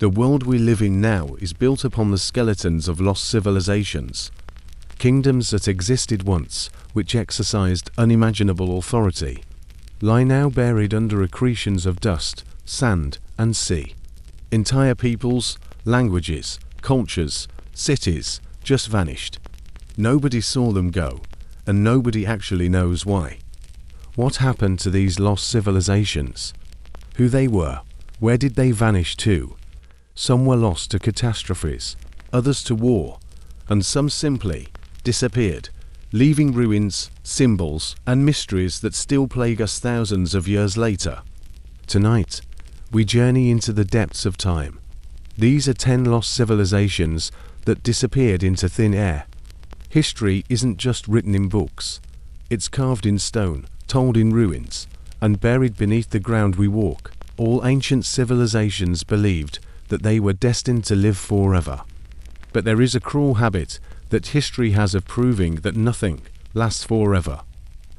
The world we live in now is built upon the skeletons of lost civilizations. Kingdoms that existed once, which exercised unimaginable authority, lie now buried under accretions of dust, sand, and sea. Entire peoples, languages, cultures, cities just vanished. Nobody saw them go, and nobody actually knows why. What happened to these lost civilizations? Who they were? Where did they vanish to? Some were lost to catastrophes, others to war, and some simply disappeared, leaving ruins, symbols, and mysteries that still plague us thousands of years later. Tonight, we journey into the depths of time. These are 10 lost civilizations that disappeared into thin air. History isn't just written in books. It's carved in stone, told in ruins, and buried beneath the ground we walk. All ancient civilizations believed that they were destined to live forever. But there is a cruel habit that history has of proving that nothing lasts forever.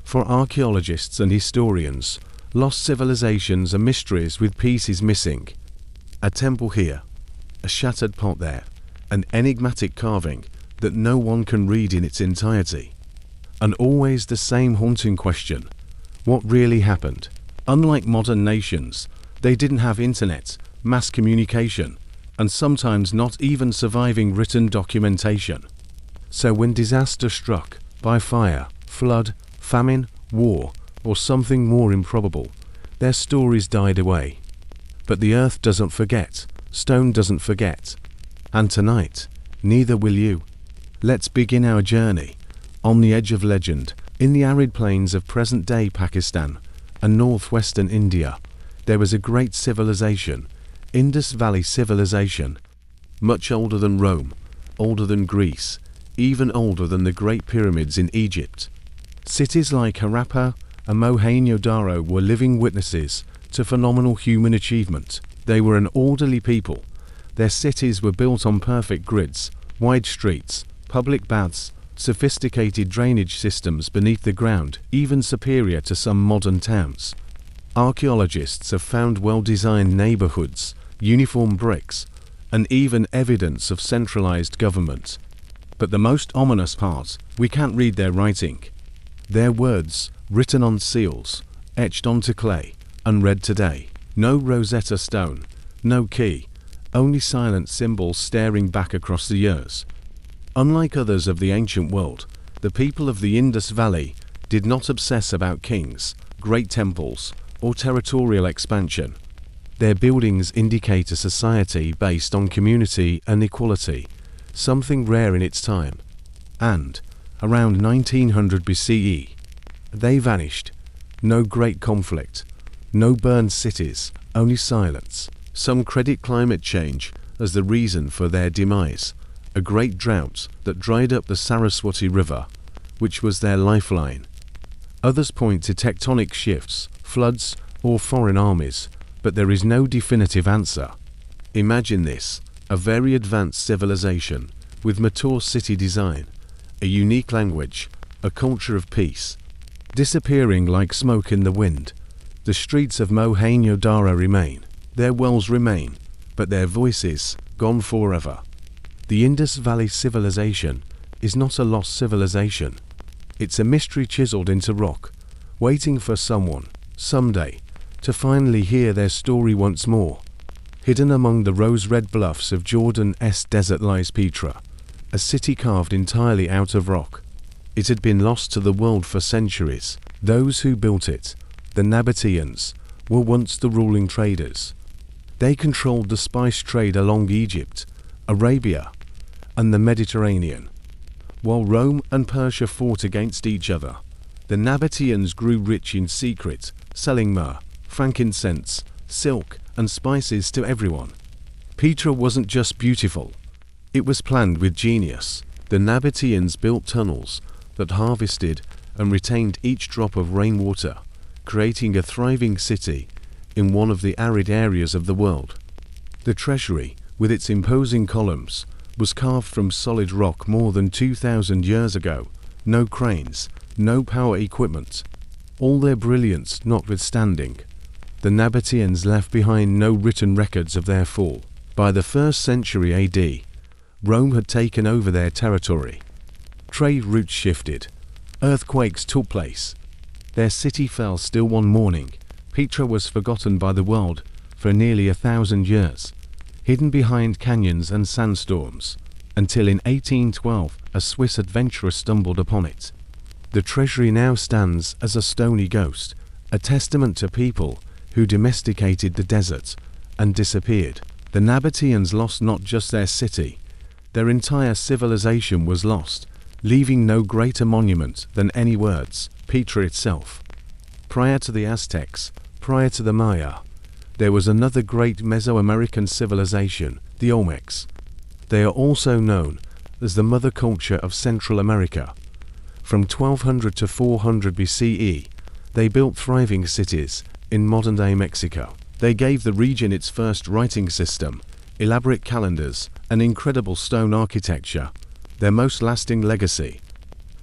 For archaeologists and historians, lost civilizations are mysteries with pieces missing. A temple here, a shattered pot there, an enigmatic carving that no one can read in its entirety. And always the same haunting question: what really happened? Unlike modern nations, they didn't have internet, mass communication, and sometimes not even surviving written documentation. So when disaster struck, by fire, flood, famine, war, or something more improbable, their stories died away. But the earth doesn't forget, stone doesn't forget. And tonight, neither will you. Let's begin our journey, on the edge of legend, in the arid plains of present-day Pakistan and northwestern India. There was a great civilization, Indus Valley civilization, much older than Rome, older than Greece, even older than the Great Pyramids in Egypt. Cities like Harappa and Mohenjo-daro were living witnesses to phenomenal human achievement. They were an orderly people. Their cities were built on perfect grids, wide streets, public baths, sophisticated drainage systems beneath the ground, even superior to some modern towns. Archaeologists have found well-designed neighborhoods, uniform bricks, and even evidence of centralized government. But the most ominous part, we can't read their writing. Their words, written on seals, etched onto clay, unread today. No Rosetta Stone, no key, only silent symbols staring back across the years. Unlike others of the ancient world, the people of the Indus Valley did not obsess about kings, great temples, or territorial expansion. Their buildings indicate a society based on community and equality, something rare in its time. And, around 1900 BCE, they vanished. No great conflict, no burned cities, only silence. Some credit climate change as the reason for their demise, a great drought that dried up the Saraswati River, which was their lifeline. Others point to tectonic shifts, floods, or foreign armies, but there is no definitive answer. Imagine this: a very advanced civilization, with mature city design, a unique language, a culture of peace, disappearing like smoke in the wind. The streets of Mohenjo-daro remain, their wells remain, but their voices gone forever. The Indus Valley civilization is not a lost civilization. It's a mystery chiseled into rock, waiting for someone, someday, to finally hear their story once more. Hidden among the rose-red bluffs of Jordan's desert lies Petra, a city carved entirely out of rock. It had been lost to the world for centuries. Those who built it, the Nabateans, were once the ruling traders. They controlled the spice trade along Egypt, Arabia, and the Mediterranean. While Rome and Persia fought against each other, the Nabateans grew rich in secret, selling myrrh, frankincense, silk, and spices to everyone. Petra wasn't just beautiful, it was planned with genius. The Nabateans built tunnels that harvested and retained each drop of rainwater, creating a thriving city in one of the arid areas of the world. The treasury, with its imposing columns, was carved from solid rock more than 2,000 years ago. No cranes, no power equipment. All their brilliance notwithstanding, the Nabateans left behind no written records of their fall. By the 1st century AD, Rome had taken over their territory. Trade routes shifted. Earthquakes took place. Their city fell still one morning. Petra was forgotten by the world for nearly 1,000 years, hidden behind canyons and sandstorms, until in 1812 a Swiss adventurer stumbled upon it. The treasury now stands as a stony ghost, a testament to people who domesticated the desert and disappeared. The Nabateans lost not just their city, their entire civilization was lost, leaving no greater monument than any words, Petra itself. Prior to the Aztecs, prior to the Maya, there was another great Mesoamerican civilization, the Olmecs. They are also known as the mother culture of Central America. From 1200 to 400 BCE, they built thriving cities in modern-day Mexico. They gave the region its first writing system, elaborate calendars, and incredible stone architecture, their most lasting legacy.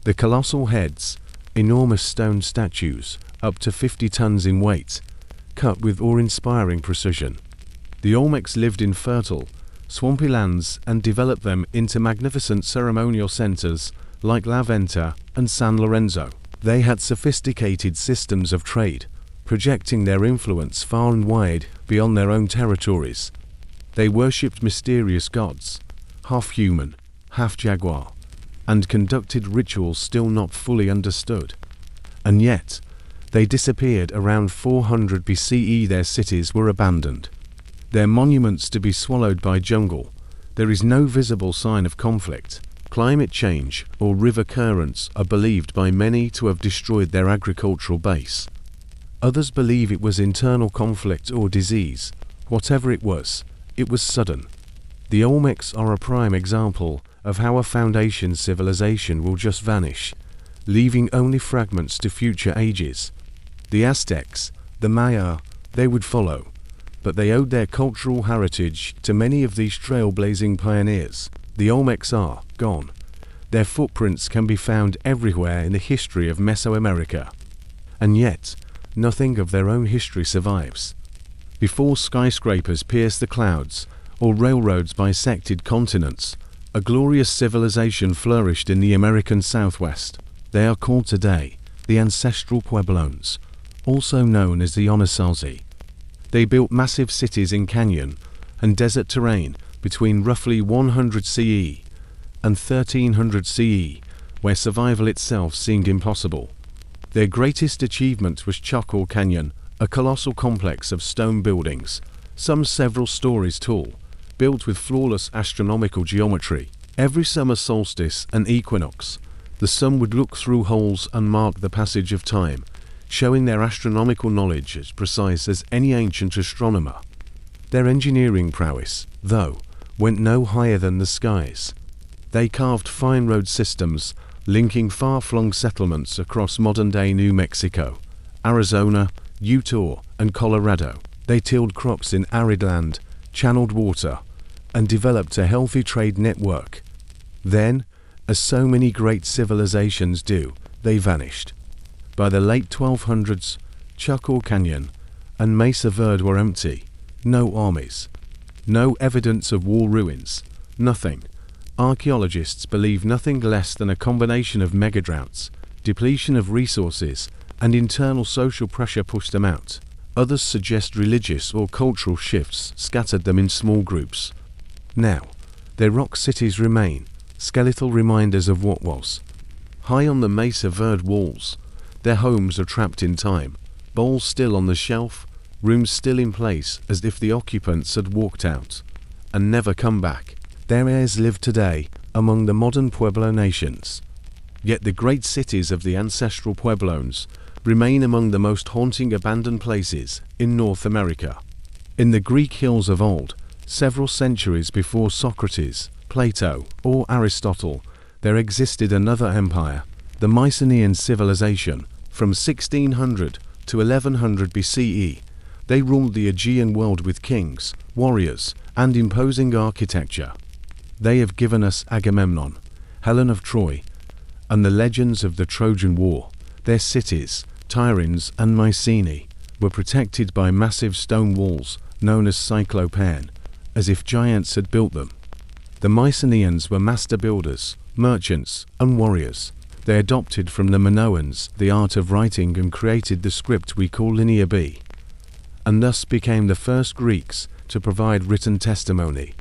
The colossal heads, enormous stone statues, up to 50 tons in weight, cut with awe-inspiring precision. The Olmecs lived in fertile, swampy lands and developed them into magnificent ceremonial centers like La Venta and San Lorenzo. They had sophisticated systems of trade, projecting their influence far and wide beyond their own territories. They worshipped mysterious gods, half human, half jaguar, and conducted rituals still not fully understood. And yet, they disappeared around 400 BCE. Their cities were abandoned, their monuments to be swallowed by jungle. There is no visible sign of conflict. Climate change or river currents are believed by many to have destroyed their agricultural base. Others believe it was internal conflict or disease. Whatever it was sudden. The Olmecs are a prime example of how a foundation civilization will just vanish, leaving only fragments to future ages. The Aztecs, the Maya, they would follow, but they owed their cultural heritage to many of these trailblazing pioneers. The Olmecs are gone. Their footprints can be found everywhere in the history of Mesoamerica. And yet, nothing of their own history survives. Before skyscrapers pierced the clouds, or railroads bisected continents, a glorious civilization flourished in the American Southwest. They are called today the ancestral Pueblones, also known as the Anasazi. They built massive cities in canyon and desert terrain between roughly 100 CE and 1300 CE, where survival itself seemed impossible. Their greatest achievement was Chaco Canyon, a colossal complex of stone buildings, some several stories tall, built with flawless astronomical geometry. Every summer solstice and equinox, the sun would look through holes and mark the passage of time, showing their astronomical knowledge as precise as any ancient astronomer. Their engineering prowess, though, went no higher than the skies. They carved fine road systems, linking far-flung settlements across modern-day New Mexico, Arizona, Utah, and Colorado. They tilled crops in arid land, channeled water, and developed a healthy trade network. Then, as so many great civilizations do, they vanished. By the late 1200s, Chaco Canyon and Mesa Verde were empty. No armies. No evidence of war ruins. Nothing. Archaeologists believe nothing less than a combination of megadroughts, depletion of resources, and internal social pressure pushed them out. Others suggest religious or cultural shifts scattered them in small groups. Now, their rock cities remain, skeletal reminders of what was. High on the Mesa Verde walls, their homes are trapped in time, bowls still on the shelf, rooms still in place as if the occupants had walked out and never come back. Their heirs live today among the modern Pueblo nations. Yet the great cities of the ancestral Pueblones remain among the most haunting abandoned places in North America. In the Greek hills of old, several centuries before Socrates, Plato, or Aristotle, there existed another empire, the Mycenaean civilization. From 1600 to 1100 BCE, they ruled the Aegean world with kings, warriors, and imposing architecture. They have given us Agamemnon, Helen of Troy, and the legends of the Trojan War. Their cities, Tiryns and Mycenae, were protected by massive stone walls known as cyclopean, as if giants had built them. The Mycenaeans were master builders, merchants, and warriors. They adopted from the Minoans the art of writing and created the script we call Linear B, and thus became the first Greeks to provide written testimony.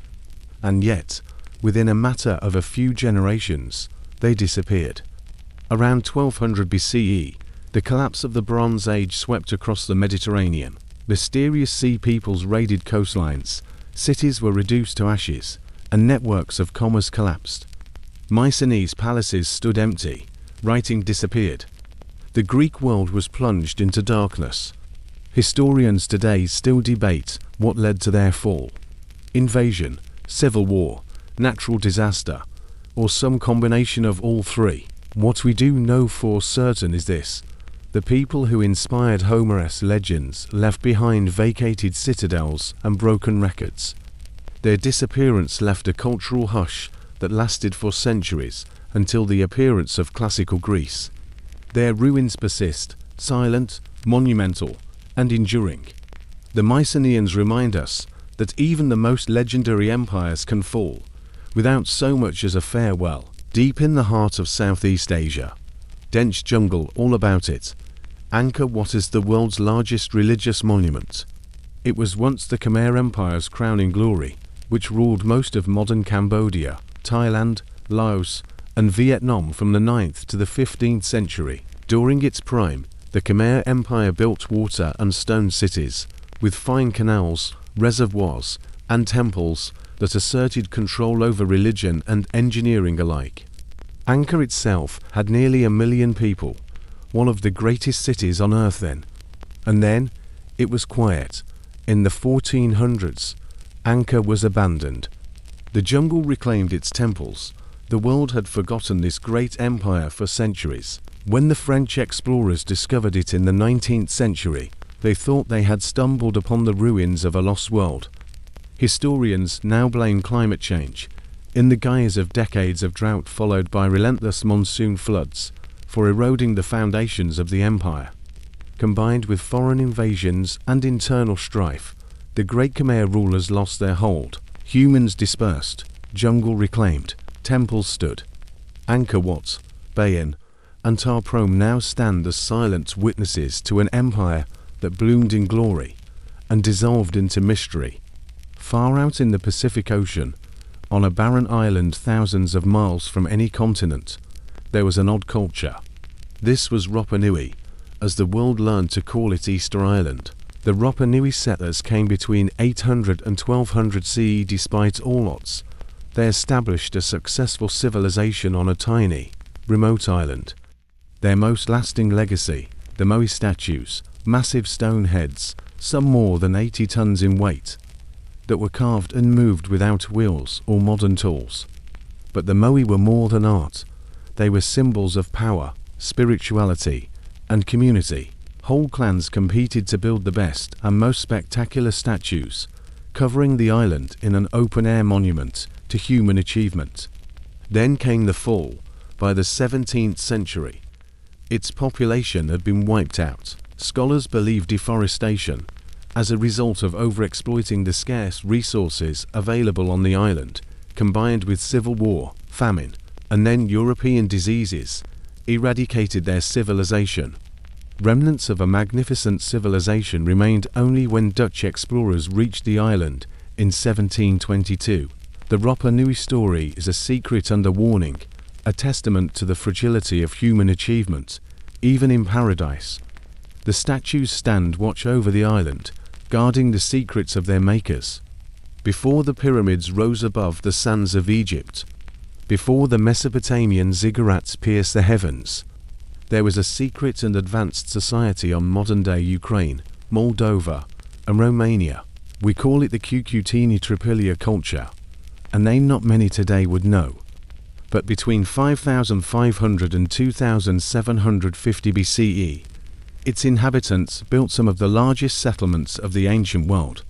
And yet, within a matter of a few generations, they disappeared. Around 1200 BCE, the collapse of the Bronze Age swept across the Mediterranean. Mysterious sea peoples raided coastlines, cities were reduced to ashes, and networks of commerce collapsed. Mycenae's palaces stood empty, writing disappeared. The Greek world was plunged into darkness. Historians today still debate what led to their fall: invasion, civil war, natural disaster, or some combination of all three. What we do know for certain is this: the people who inspired Homer's legends left behind vacated citadels and broken records. Their disappearance left a cultural hush that lasted for centuries, until the appearance of classical Greece. Their ruins persist, silent, monumental, and enduring. The Mycenaeans remind us that even the most legendary empires can fall, without so much as a farewell. Deep in the heart of Southeast Asia, dense jungle all about it, Angkor Wat is the world's largest religious monument. It was once the Khmer Empire's crowning glory, which ruled most of modern Cambodia, Thailand, Laos, and Vietnam from the 9th to the 15th century. During its prime, the Khmer Empire built water and stone cities, with fine canals, reservoirs, and temples that asserted control over religion and engineering alike. Angkor itself had nearly 1 million people, one of the greatest cities on earth then. And then, it was quiet. In the 1400s, Angkor was abandoned. The jungle reclaimed its temples. The world had forgotten this great empire for centuries. When the French explorers discovered it in the 19th century, they thought they had stumbled upon the ruins of a lost world. Historians now blame climate change, in the guise of decades of drought followed by relentless monsoon floods, for eroding the foundations of the empire. Combined with foreign invasions and internal strife, the great Khmer rulers lost their hold. Humans dispersed, jungle reclaimed, temples stood. Angkor Wat, Bayon, and Tar Prom now stand as silent witnesses to an empire that bloomed in glory and dissolved into mystery. Far out in the Pacific Ocean, on a barren island thousands of miles from any continent, there was an odd culture. This was Rapa Nui, as the world learned to call it Easter Island. The Rapa Nui settlers came between 800 and 1200 CE. Despite all odds, they established a successful civilization on a tiny, remote island. Their most lasting legacy, the Moai statues, massive stone heads, some more than 80 tons in weight, that were carved and moved without wheels or modern tools. But the Moai were more than art. They were symbols of power, spirituality, and community. Whole clans competed to build the best and most spectacular statues, covering the island in an open-air monument to human achievement. Then came the fall. By the 17th century, its population had been wiped out. Scholars believe deforestation, as a result of overexploiting the scarce resources available on the island, combined with civil war, famine, and then European diseases, eradicated their civilization. Remnants of a magnificent civilization remained only when Dutch explorers reached the island in 1722. The Rapa Nui story is a secret under warning, a testament to the fragility of human achievement, even in paradise. The statues stand watch over the island, guarding the secrets of their makers. Before the pyramids rose above the sands of Egypt, before the Mesopotamian ziggurats pierced the heavens, there was a secret and advanced society on modern-day Ukraine, Moldova, and Romania. We call it the Cucuteni Tripilia culture, a name not many today would know. But between 5500 and 2750 BCE, its inhabitants built some of the largest settlements of the ancient world.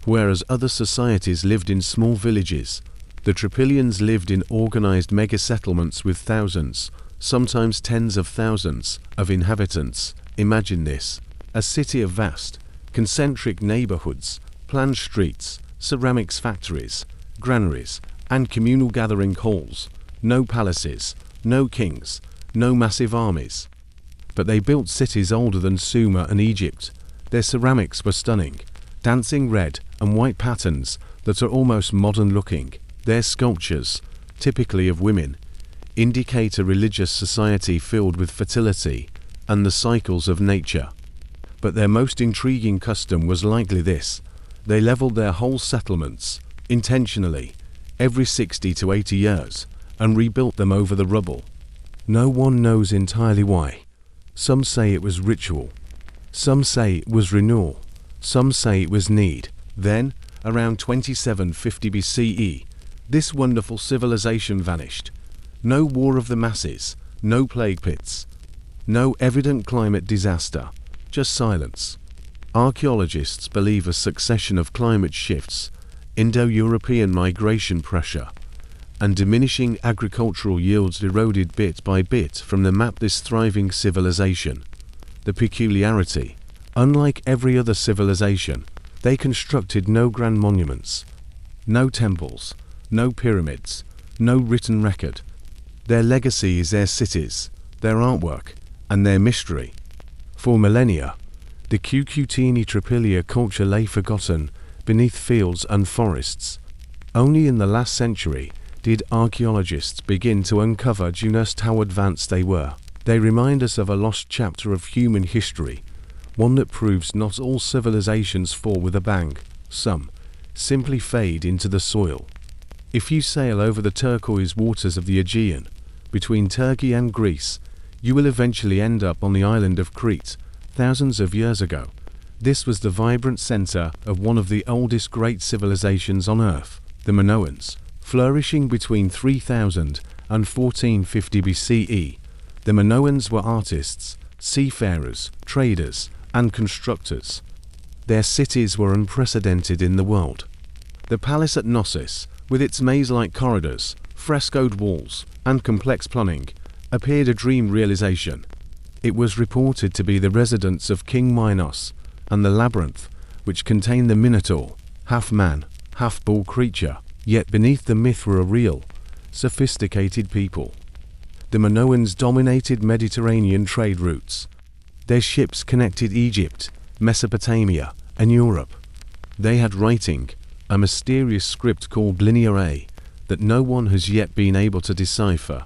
Whereas other societies lived in small villages, the Tripilians lived in organized mega-settlements with thousands, sometimes tens of thousands, of inhabitants. Imagine this: a city of vast, concentric neighborhoods, planned streets, ceramics factories, granaries, and communal gathering halls. No palaces, no kings, no massive armies. But they built cities older than Sumer and Egypt. Their ceramics were stunning, dancing red and white patterns that are almost modern looking. Their sculptures, typically of women, indicate a religious society filled with fertility and the cycles of nature. But their most intriguing custom was likely this: they leveled their whole settlements, intentionally, every 60 to 80 years, and rebuilt them over the rubble. No one knows entirely why. Some say it was ritual. Some say it was renewal. Some say it was need. Then, around 2750 BCE, this wonderful civilization vanished. No war of the masses, no plague pits, no evident climate disaster, just silence. Archaeologists believe a succession of climate shifts, Indo-European migration pressure, and diminishing agricultural yields eroded bit by bit from the map this thriving civilization. The peculiarity: unlike every other civilization, they constructed no grand monuments, no temples, no pyramids, no written record. Their legacy is their cities, their artwork, and their mystery. For millennia, the Cucutini Tripilia culture lay forgotten beneath fields and forests. Only in the last century did archaeologists begin to uncover just how advanced they were. They remind us of a lost chapter of human history, one that proves not all civilizations fall with a bang. Some simply fade into the soil. If you sail over the turquoise waters of the Aegean, between Turkey and Greece, you will eventually end up on the island of Crete. Thousands of years ago, this was the vibrant center of one of the oldest great civilizations on Earth, the Minoans. Flourishing between 3000 and 1450 BCE, the Minoans were artists, seafarers, traders, and constructors. Their cities were unprecedented in the world. The palace at Knossos, with its maze-like corridors, frescoed walls, and complex plumbing, appeared a dream realization. It was reported to be the residence of King Minos, and the labyrinth, which contained the Minotaur, half-man, half-bull creature. Yet beneath the myth were a real, sophisticated people. The Minoans dominated Mediterranean trade routes. Their ships connected Egypt, Mesopotamia, and Europe. They had writing, a mysterious script called Linear A, that no one has yet been able to decipher.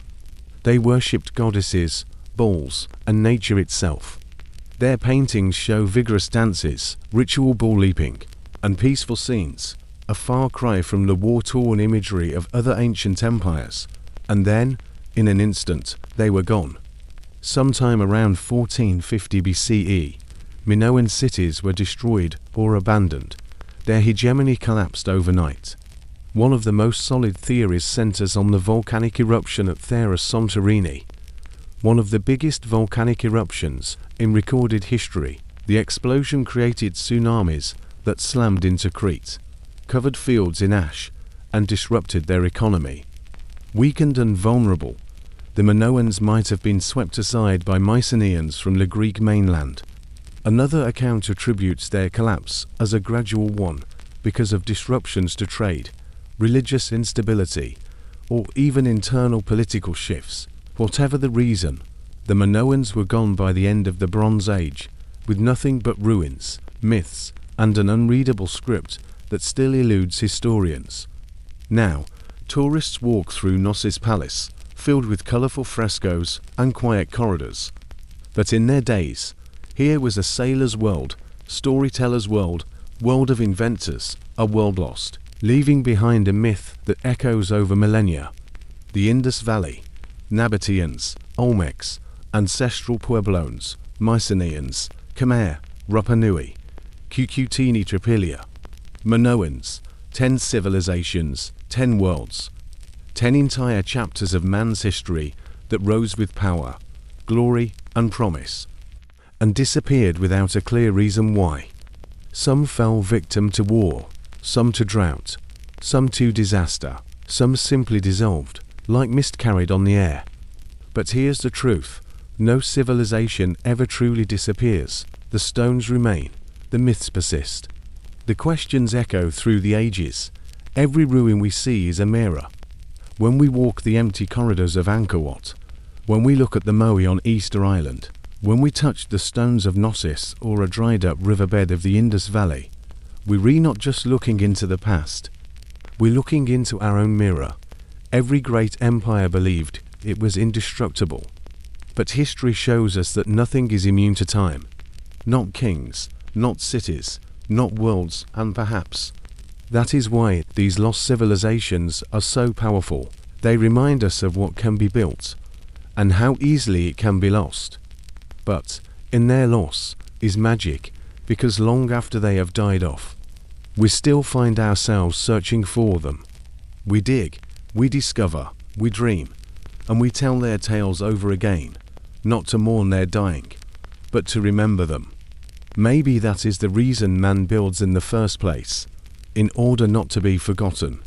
They worshipped goddesses, bulls, and nature itself. Their paintings show vigorous dances, ritual bull leaping, and peaceful scenes, a far cry from the war-torn imagery of other ancient empires. And then, in an instant, they were gone. Sometime around 1450 BCE, Minoan cities were destroyed or abandoned. Their hegemony collapsed overnight. One of the most solid theories centers on the volcanic eruption at Theros Santorini, one of the biggest volcanic eruptions in recorded history. The explosion created tsunamis that slammed into Crete, covered fields in ash, and disrupted their economy. Weakened and vulnerable, the Minoans might have been swept aside by Mycenaeans from the Greek mainland. Another account attributes their collapse as a gradual one because of disruptions to trade, religious instability, or even internal political shifts. Whatever the reason, the Minoans were gone by the end of the Bronze Age, with nothing but ruins, myths, and an unreadable script that still eludes historians. Now, tourists walk through Knossos Palace, filled with colorful frescoes and quiet corridors. But in their days, here was a sailor's world, storyteller's world, world of inventors, a world lost, leaving behind a myth that echoes over millennia. The Indus Valley, Nabateans, Olmecs, ancestral Pueblones, Mycenaeans, Khmer, Rapa Nui, Cucutini Tripilia, Minoans, 10 civilizations, 10 worlds, 10 entire chapters of man's history that rose with power, glory, and promise, and disappeared without a clear reason why. Some fell victim to war, some to drought, some to disaster, some simply dissolved, like mist carried on the air. But here's the truth: no civilization ever truly disappears. The stones remain, the myths persist. The questions echo through the ages. Every ruin we see is a mirror. When we walk the empty corridors of Angkor Wat, when we look at the moai on Easter Island, when we touch the stones of Knossos or a dried-up riverbed of the Indus Valley, we're not just looking into the past, we're looking into our own mirror. Every great empire believed it was indestructible. But history shows us that nothing is immune to time. Not kings, not cities, not worlds, and perhaps that is why these lost civilizations are so powerful. They remind us of what can be built, and how easily it can be lost. But in their loss is magic, because long after they have died off, we still find ourselves searching for them. We dig, we discover, we dream, and we tell their tales over again, not to mourn their dying, but to remember them. Maybe that is the reason man builds in the first place, in order not to be forgotten.